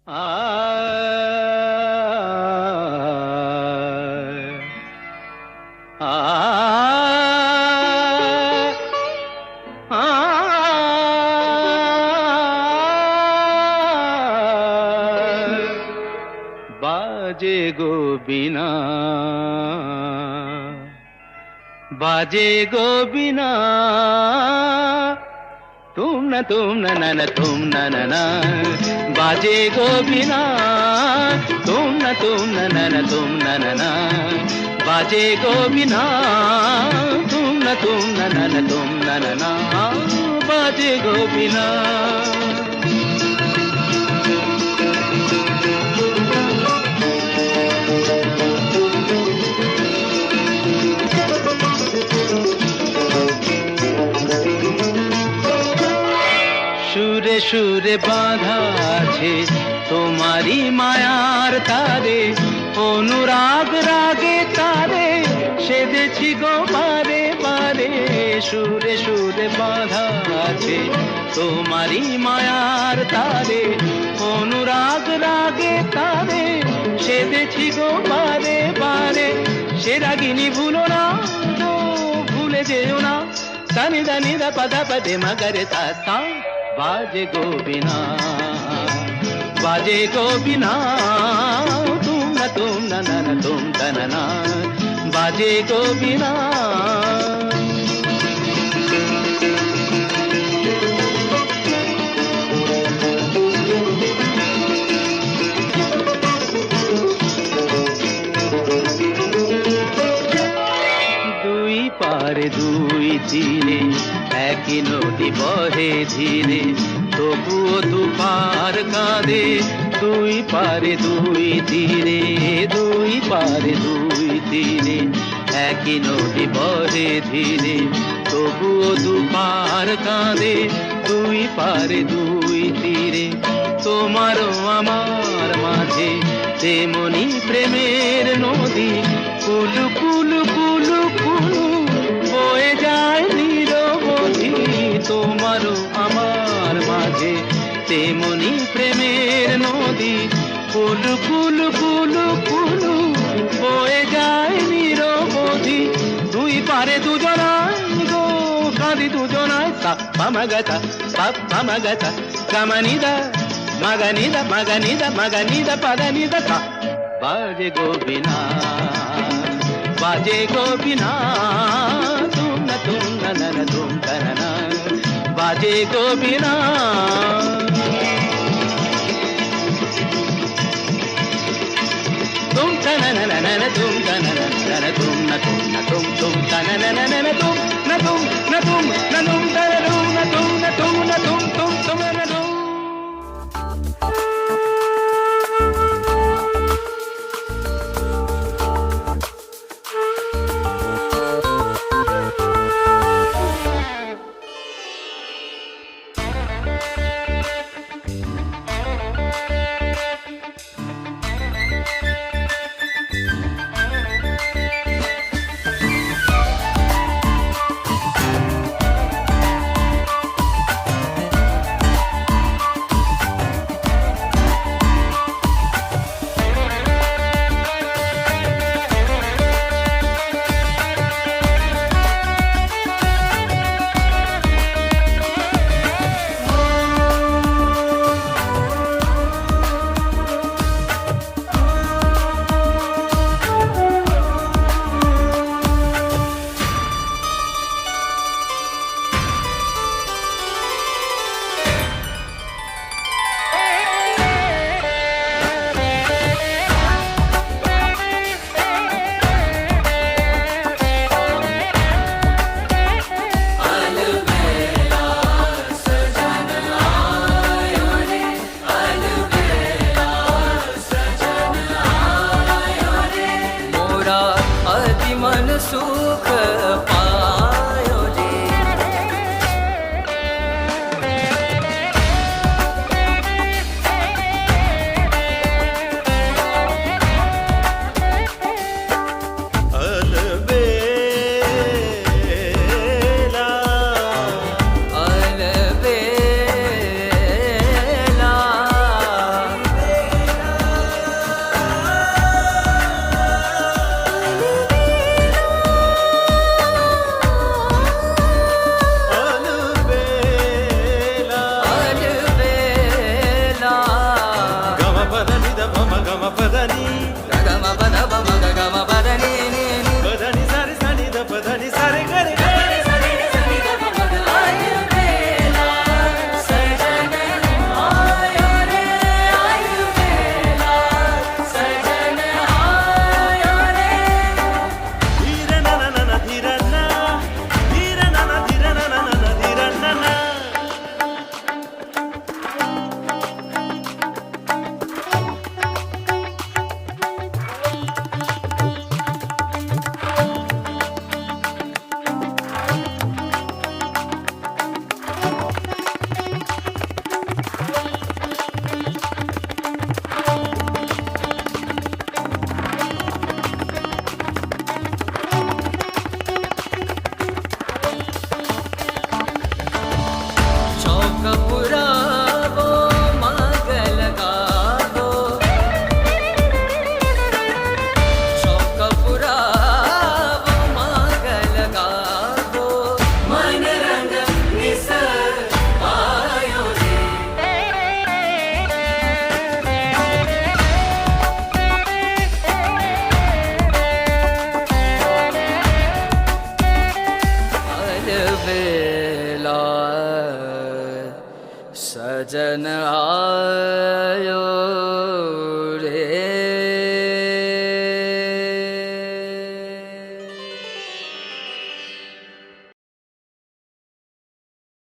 आ आ बाजे गो बिना, बाजे गो बिना, तुम न तुम न बाजे गो बिना, तुम न तुम न बाजे गो बिना, तुम न बाजे गो बिना। সুরে সুরে বাঁধা আছে তোমারি মায়ার তারে, অনুরাগ রাগে তারে সেধেছি গো বারে বারে। সুরে সুরে বাঁধা আছে তোমারি মায়ার তারে, অনুরাগ রাগে তারে সেধেছি গো বারে বারে। সে রাগিনী ভুলো না তো ভুলে যেও না, সানি দানি দা পদা পদে মগরে তা सा। बाजे गो बिना, बाजे गो बिना, तुम न तुम न बाजे गो बिना। দুই পারে দুই তীরে একই নদী বহে ধীরে, তবুও দুপার কাঁদে। দুই পারে দুই তীরে, দুই পারে দুই তীরে একই নদী বহে ধীরে, তবুও দুপার কাঁদে। দুই পারে দুই তীরে তোমারও আমার মাঝে তেমনি প্রেমের নদী, কুলু কুলু কুলু কুলু বয়ে যায় নিরবধি। তোমারও আমার মাঝে তেমনি প্রেমের নদী, কুলু কুলু কুলু কুলু বয়ে যায় নিরবধি। দুই পারে দুজনায় গো কাঁদি দুজনায়, সা পামাগাতা পাপ পামাগাতা গামানিদা মাগানিদা মাগানিদা মাগানিদা পাদানিদা सा। बाजे गो बिना, बाजे गो बिना, तुम न तुम न बाजे गो बिना। तुम तन न तुम तन न तुम न तुम न तुम तन न तुम न तुम न तुम न तुम तन न तुम न तुम न तुम तुम न तुम। గమ పదని గమ పద బమ గమ పదని ని ని పదని సరి సని ద పదని సరి గరి सजन आयो रे